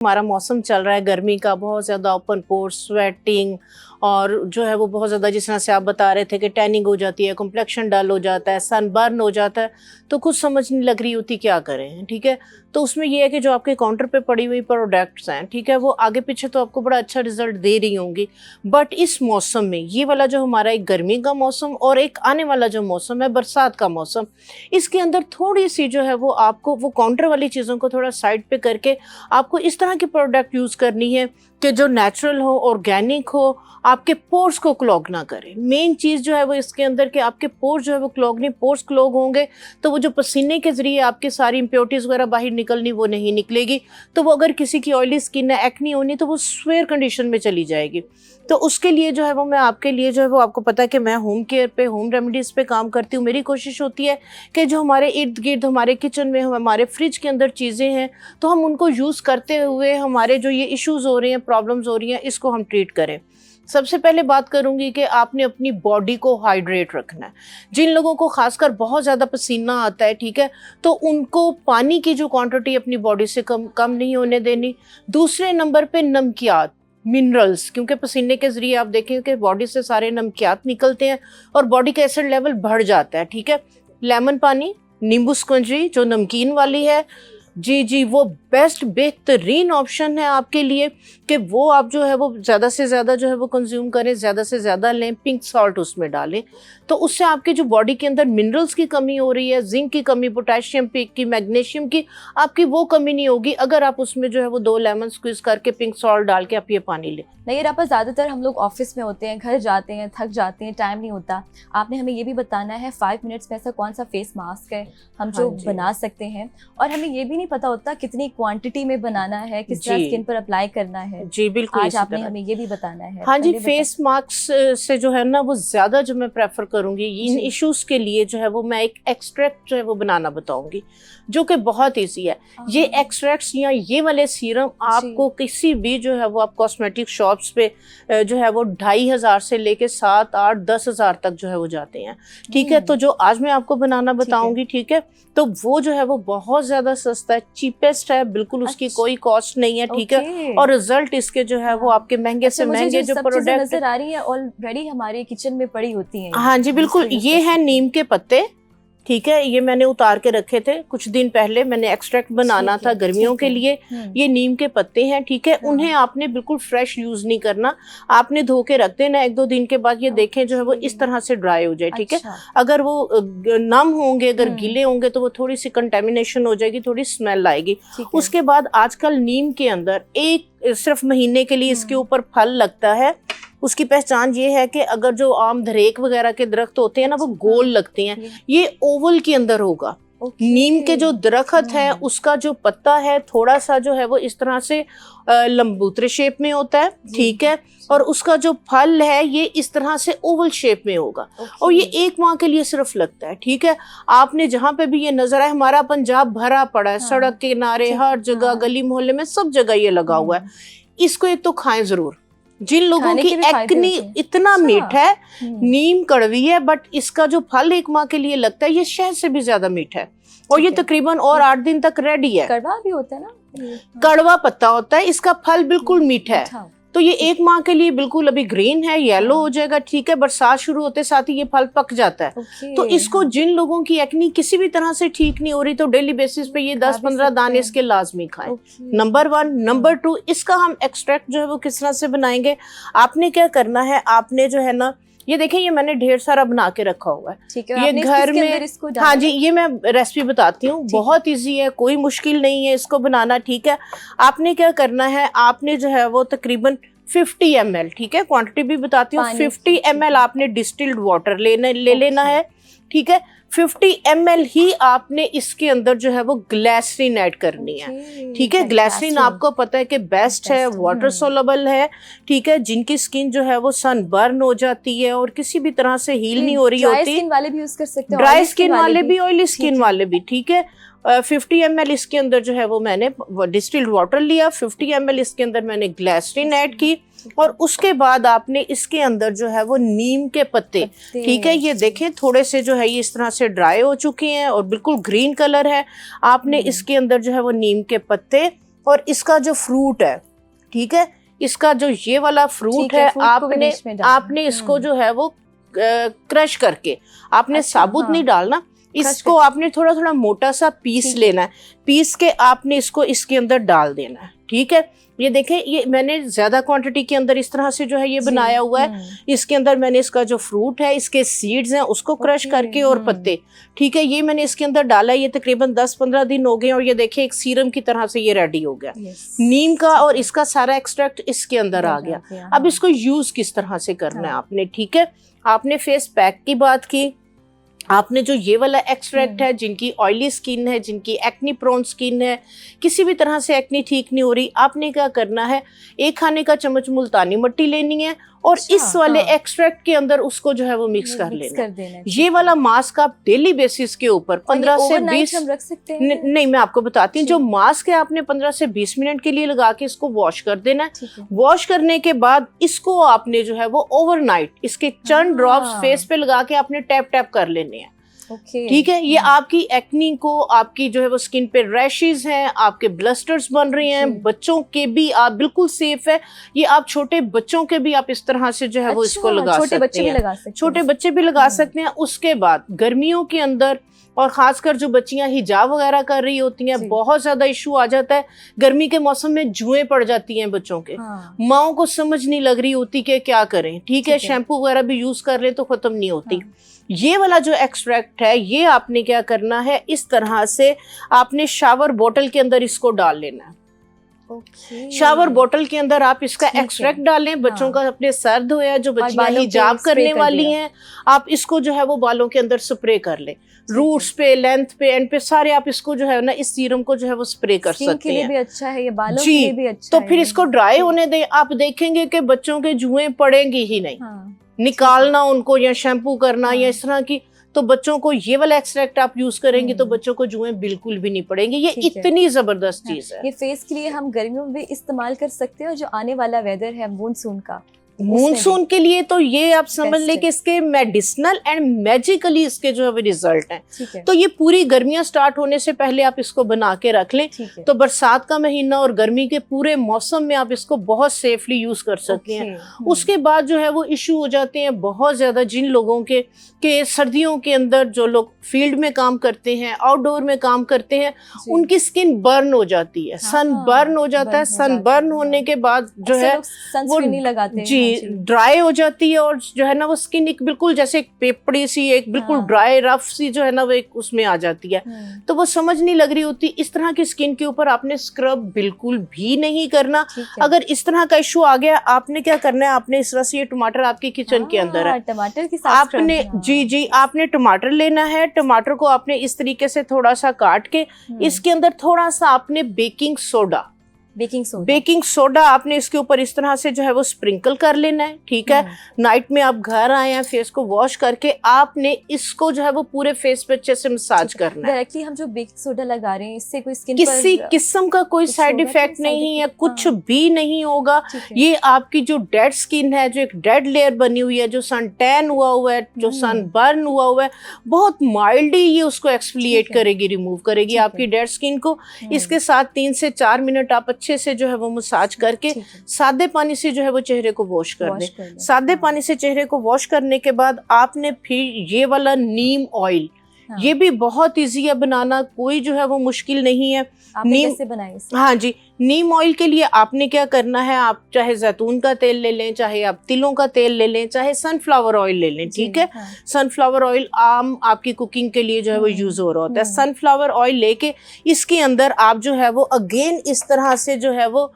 हमारा मौसम चल रहा है गर्मी का, बहुत ज़्यादा ओपन पोर्स, स्वेटिंग और जो है वो बहुत ज़्यादा, जिस तरह से आप बता रहे थे कि टैनिंग हो जाती है, कॉम्प्लेक्शन डल हो जाता है, सनबर्न हो जाता है, तो कुछ समझ नहीं लग रही होती क्या करें। ठीक है, तो उसमें ये है कि जो आपके काउंटर पे पड़ी हुई प्रोडक्ट्स हैं, ठीक है, वो आगे पीछे तो आपको बड़ा अच्छा रिजल्ट दे रही होंगी, बट इस मौसम में ये वाला जो हमारा एक गर्मी का मौसम और एक आने वाला जो मौसम है बरसात का मौसम, इसके अंदर थोड़ी सी जो है वो आपको वो काउंटर वाली चीज़ों को थोड़ा साइड पे करके आपको इस तरह की प्रोडक्ट यूज़ करनी है कि जो नेचुरल हो, ऑर्गेनिक हो, आपके पोर्स को क्लॉग ना करे। मेन चीज़ जो है वो इसके अंदर कि आपके पोर्स जो है वो क्लॉग नहीं, पोर्स क्लॉग होंगे तो वो जो पसीने के ज़रिए आपकी सारी इम्प्योरिटीज़ वगैरह बाहर निकलनी वो नहीं निकलेगी, तो वो अगर किसी की ऑयली स्किन है, एक्नी होनी, तो वो स्वेयर कंडीशन में चली जाएगी। तो उसके लिए जो है वो मैं आपके लिए जो है वो, आपको पता है कि मैं होम केयर पे, होम रेमेडीज़ पे काम करती हूँ। मेरी कोशिश होती है कि जो हमारे इर्द गिर्द, हमारे किचन में, हमारे फ्रिज के अंदर चीज़ें हैं, तो हम उनको यूज़ करते हुए हमारे जो ये इश्यूज़ हो रहे हैं, प्रॉब्लम्स हो रही हैं, इसको हम ट्रीट करें। सबसे पहले बात करूंगी कि आपने अपनी बॉडी को हाइड्रेट रखना है। जिन लोगों को खासकर बहुत ज़्यादा पसीना आता है, ठीक है, तो उनको पानी की जो क्वांटिटी अपनी बॉडी से कम नहीं होने देनी। दूसरे नंबर पे नमकियात, मिनरल्स, क्योंकि पसीने के ज़रिए आप देखें कि बॉडी से सारे नमकियात निकलते हैं और बॉडी का एसिड लेवल बढ़ जाता है। ठीक है, लेमन पानी, नींबू स्कंजी जो नमकीन वाली है, जी वो बेस्ट बेहतरीन ऑप्शन है आपके लिए कि वो आप जो है वो ज़्यादा से ज़्यादा जो है वो कंज्यूम करें, ज़्यादा से ज़्यादा लें, पिंक सॉल्ट उसमें डालें, तो उससे आपके जो बॉडी के अंदर मिनरल्स की कमी हो रही है, जिंक की कमी, पोटेशियम की, मैग्नीशियम की, आपकी वो कमी नहीं होगी अगर आप उसमें जो है वो 2 लेमन स्क्वीज करके पिंक सॉल्ट डाल के आप ये पानी लें। नहीं आपा, ज़्यादातर हम लोग ऑफिस में होते हैं, घर जाते हैं, थक जाते हैं, टाइम नहीं होता। आपने हमें ये भी बताना है 5 मिनट्स में ऐसा कौन सा फेस मास्क है हम जो बना सकते हैं, और हमें ये भी नहीं पता होता कितनी क्वांटिटी में बनाना है, किस तरह स्किन पर अप्लाई करना है। जी बिल्कुल, आज आपने हमें ये भी बताना है। हाँ जी, फेस मास्क से जो है ना वो ज़्यादा जो मैं प्रेफर करूँगी इन इश्यूज़ के लिए जो है वो मैं एक एक्सट्रैक्ट जो है वो बनाना बताऊँगी, जो कि बहुत ईजी है। ये एक्सट्रैक्ट्स या ये वाले सीरम आपको किसी भी जो है वो आप कॉस्मेटिक शॉप्स पे जो है वो 2500 से लेके 7, 8, 10,000 तक जो है वो जाते हैं। ठीक है, तो जो आज मैं आपको बनाना बताऊंगी, ठीक है, तो वो जो है वो बहुत ज़्यादा सस्ता है, चीपेस्ट है, बिल्कुल उसकी कोई कॉस्ट नहीं है। ठीक है, और रिजल्ट इसके जो है वो आपके महंगे से महंगे जो प्रोडक्ट नजर आ रही है ऑलरेडी हमारे किचन में पड़ी होती है। हाँ जी बिल्कुल, ये है नीम के पत्ते। ठीक है, ये मैंने उतार के रखे थे कुछ दिन पहले, मैंने एक्सट्रैक्ट बनाना था गर्मियों के लिए। ये नीम के पत्ते हैं, ठीक है, उन्हें आपने बिल्कुल फ्रेश यूज नहीं करना, आपने धो के रख देना। 1-2 दिन के बाद ये देखें जो है वो इस तरह से ड्राई हो जाए। ठीक है, अगर वो नम होंगे, अगर गीले होंगे तो वो थोड़ी सी कंटेमिनेशन हो जाएगी, थोड़ी स्मेल आएगी। उसके बाद आजकल नीम के अंदर एक सिर्फ महीने के लिए इसके ऊपर फल लगता है। उसकी पहचान ये है कि अगर जो आम धरेक वगैरह के दरख्त होते हैं ना वो गोल लगते हैं, ये ओवल के अंदर होगा। नीम के जो दरख्त है उसका जो पत्ता है थोड़ा सा जो है वो इस तरह से लंबूतरे शेप में होता है। ठीक है, और उसका जो फल है ये इस तरह से ओवल शेप में होगा और ये 1 माह के लिए सिर्फ लगता है। ठीक है, आपने जहाँ पे भी ये नजर आए, हमारा पंजाब भरा पड़ा है, सड़क के किनारे, हर जगह, गली मोहल्ले में, सब जगह ये लगा हुआ है। इसको एक तो खाएं जरूर। जिन लोगों की एक्नी इतना मीठा है, नीम कड़वी है, बट इसका जो फल 1 माह के लिए लगता है ये शहद से भी ज्यादा मीठा है और ये तकरीबन और 8 दिन तक रेडी है। कड़वा भी होता है ना, कड़वा पत्ता होता है, इसका फल बिल्कुल मीठा है। तो ये 1 माह के लिए बिल्कुल अभी ग्रीन है, येलो हो जाएगा। ठीक है, बरसात शुरू होते साथ ही ये फल पक जाता है। तो इसको जिन लोगों की एक्नी किसी भी तरह से ठीक नहीं हो रही तो डेली बेसिस पे ये 10-15 दाने इसके लाजमी खाएं। नंबर 1। नंबर 2, इसका हम एक्सट्रैक्ट जो है वो किस तरह से बनाएंगे। आपने क्या करना है, आपने जो है ना, ये देखें, ये मैंने ढेर सारा बना के रखा हुआ है। ये घर में, हाँ जी, ये मैं रेसिपी बताती हूँ, बहुत इजी है, कोई मुश्किल नहीं है इसको बनाना। ठीक है, आपने क्या करना है, आपने जो है वो तकरीबन 50 ml, ठीक है, क्वांटिटी भी बताती हूँ, 50 ml आपने डिस्टिल्ड वाटर ले लेना है। ठीक है, 50 ml ही आपने इसके अंदर जो है वो ग्लिसरीन ऐड करनी है। ठीक है, ग्लिसरीन आपको पता है कि बेस्ट है, वाटर सोलबल है। ठीक है, जिनकी स्किन जो है वो सनबर्न हो जाती है और किसी भी तरह से हील नहीं हो रही होती, ड्राई स्किन वाले भी यूज कर सकते हैं, ड्राई स्किन वाले भी, ऑयली स्किन वाले भी। ठीक है, 50 ml इसके अंदर जो है वो मैंने डिस्टिल्ड वाटर लिया, 50 ml इसके अंदर मैंने ग्लिसरीन ऐड की और उसके बाद आपने इसके अंदर जो है वो नीम के पत्ते, ठीक है, ये देखें थोड़े से जो है ये इस तरह से ड्राई हो चुके हैं और बिल्कुल ग्रीन कलर है। आपने इसके अंदर जो है वो नीम के पत्ते और इसका जो फ्रूट है, ठीक है, इसका जो ये वाला फ्रूट है, आपने इसको जो है वो क्रश करके, आपने अच्छा, साबुत हाँ, नहीं डालना, इसको आपने थोड़ा थोड़ा मोटा सा पीस लेना है, पीस के आपने इसको इसके अंदर डाल देना है, ठीक है। ये देखें, ये मैंने ज्यादा क्वांटिटी के अंदर इस तरह से जो है ये बनाया हुआ है। इसके अंदर मैंने इसका जो फ्रूट है, इसके सीड्स हैं, उसको क्रश करके और पत्ते, ठीक है, ये मैंने इसके अंदर डाला है। ये तकरीबन 10-15 दिन हो गए और ये देखिए एक सीरम की तरह से ये रेडी हो गया नीम का, और इसका सारा एक्सट्रैक्ट इसके अंदर आ गया। अब इसको यूज किस तरह से करना है आपने, ठीक है, आपने फेस पैक की बात की, आपने जो ये वाला एक्सट्रैक्ट है, जिनकी ऑयली स्किन है, जिनकी एक्नी प्रोन स्किन है, किसी भी तरह से एक्नी ठीक नहीं हो रही, आपने क्या करना है, 1 खाने का चम्मच मुल्तानी मिट्टी लेनी है और इस वाले एक्सट्रैक्ट के अंदर उसको जो है वो मिक्स कर लेना है। ये वाला मास्क आप डेली बेसिस के ऊपर 15 से 20 हम रख सकते हैं? नहीं, मैं आपको बताती हूँ। जो मास्क है आपने 15 से 20 मिनट के लिए लगा के इसको वॉश कर देना है। वॉश करने के बाद इसको आपने जो है वो ओवरनाइट इसके चंद ड्रॉप्स फेस पे लगा के आपने टैप टैप कर लेने हैं, ठीक है। ये आपकी एक्नी को, आपकी जो है वो स्किन पे रैशेस हैं, आपके ब्लस्टर्स बन रहे हैं, बच्चों के भी आप बिल्कुल सेफ है। ये आप छोटे बच्चों के भी आप इस तरह से जो है वो इसको लगा सकते हैं, छोटे बच्चे भी लगा सकते हैं। उसके बाद गर्मियों के अंदर और खासकर जो बच्चियां हिजाब वगैरह कर रही होती हैं, बहुत ज्यादा इशू आ जाता है। गर्मी के मौसम में जुएं पड़ जाती हैं बच्चों के, माओं को समझ नहीं लग रही होती कि क्या करें, ठीक है, शैम्पू वगैरह भी यूज कर रहे तो खत्म नहीं होती। ये वाला जो एक्सट्रैक्ट है, ये आपने क्या करना है, इस तरह से आपने शावर बोतल के अंदर इसको डाल लेना है। शावर बोतल के अंदर आप इसका एक्सट्रैक्ट डालें। बच्चों का अपने सर धोया, जो बच्चियां हिजाब करने वाली हैं, आप इसको जो है वो बालों के अंदर स्प्रे कर लें, रूट्स पे, लेंथ पे, एंड पे सारे आप इसको जो है ना, इस सीरम को जो है वो स्प्रे कर सकते हैं। भी अच्छा है ये, बालों के लिए भी अच्छा तो फिर इसको ड्राई होने दें। आप देखेंगे कि बच्चों के जुएं पड़ेंगी ही नहीं, निकालना उनको या शैम्पू करना या इस तरह की, तो बच्चों को ये वाला एक्सट्रैक्ट आप यूज करेंगे तो बच्चों को जुएं बिल्कुल भी नहीं पड़ेंगे। ये इतनी जबरदस्त चीज है। ये फेस के लिए हम गर्मियों में भी इस्तेमाल कर सकते हैं, और जो आने वाला वेदर है मानसून का, मानसून के लिए तो ये आप समझ ले कि इसके मेडिसिनल एंड मैजिकली इसके जो है रिजल्ट हैं। तो ये पूरी गर्मियां स्टार्ट होने से पहले आप इसको बना के रख लें, तो बरसात का महीना और गर्मी के पूरे मौसम में आप इसको बहुत सेफली यूज कर सकते हैं। उसके बाद जो है वो इशू हो जाते हैं बहुत ज्यादा जिन लोगों के सर्दियों के अंदर, जो लोग फील्ड में काम करते हैं, आउटडोर में काम करते हैं, उनकी स्किन बर्न हो जाती है, सन बर्न हो जाता है। सन बर्न होने के बाद जो है वो नहीं लगाते, जी ड्राई हो जाती है, और जो है ना वो स्किन एक बिल्कुल जैसे एक पेपड़ी सी, एक बिल्कुल ड्राई रफ सी जो है ना वो एक उसमें आ जाती है, तो वो समझ नहीं लग रही होती। इस तरह की स्किन के ऊपर आपने स्क्रब बिल्कुल भी नहीं करना। अगर इस तरह का इशू आ गया, आपने क्या करना है, आपने इस तरह से, ये टमाटर आपके किचन के अंदर है, टमाटर की आपने जी आपने टमाटर लेना है। टमाटर को आपने इस तरीके से थोड़ा सा काट के इसके अंदर थोड़ा सा आपने बेकिंग सोडा आपने इसके ऊपर इस तरह से जो है वो स्प्रिंकल कर लेना है, ठीक है। नाइट में आप घर आए हैं, फेस को वॉश करके आपने इसको जो है वो पूरे फेस पे अच्छे से मसाज करना है। डायरेक्टली हम जो बेकिंग सोडा लगा रहे हैं, इससे कोई स्किन किसी किस्म का कोई साइड इफेक्ट नहीं है, कुछ भी नहीं होगा। ये आपकी जो डेड स्किन है, जो एक डेड लेयर बनी हुई है, जो सन टैन हुआ है, जो सन बर्न हुआ है, बहुत माइल्डली ये उसको एक्सफोलिएट करेगी, रिमूव करेगी आपकी डेड स्किन को। इसके साथ 3 से 4 मिनट आप अच्छे से जो है वो मसाज करके सादे पानी से जो है वो चेहरे को वॉश कर दें। सादे पानी से चेहरे को वॉश करने के बाद आपने फिर ये वाला नीम ऑयल, ये भी बहुत इजी है बनाना, कोई जो है वो मुश्किल नहीं है। नीम कैसे बनाएं? हाँ जी, नीम ऑयल के लिए आपने क्या करना है, आप चाहे जैतून का तेल ले लें, चाहे आप तिलों का तेल ले लें, चाहे सनफ्लावर ऑयल ले लें, ठीक है। सनफ्लावर ऑयल आम आपकी कुकिंग के लिए जो है वो यूज हो रहा होता है। सनफ्लावर ऑयल लेके इसके अंदर आप जो है वो अगेन इस तरह से जो है वो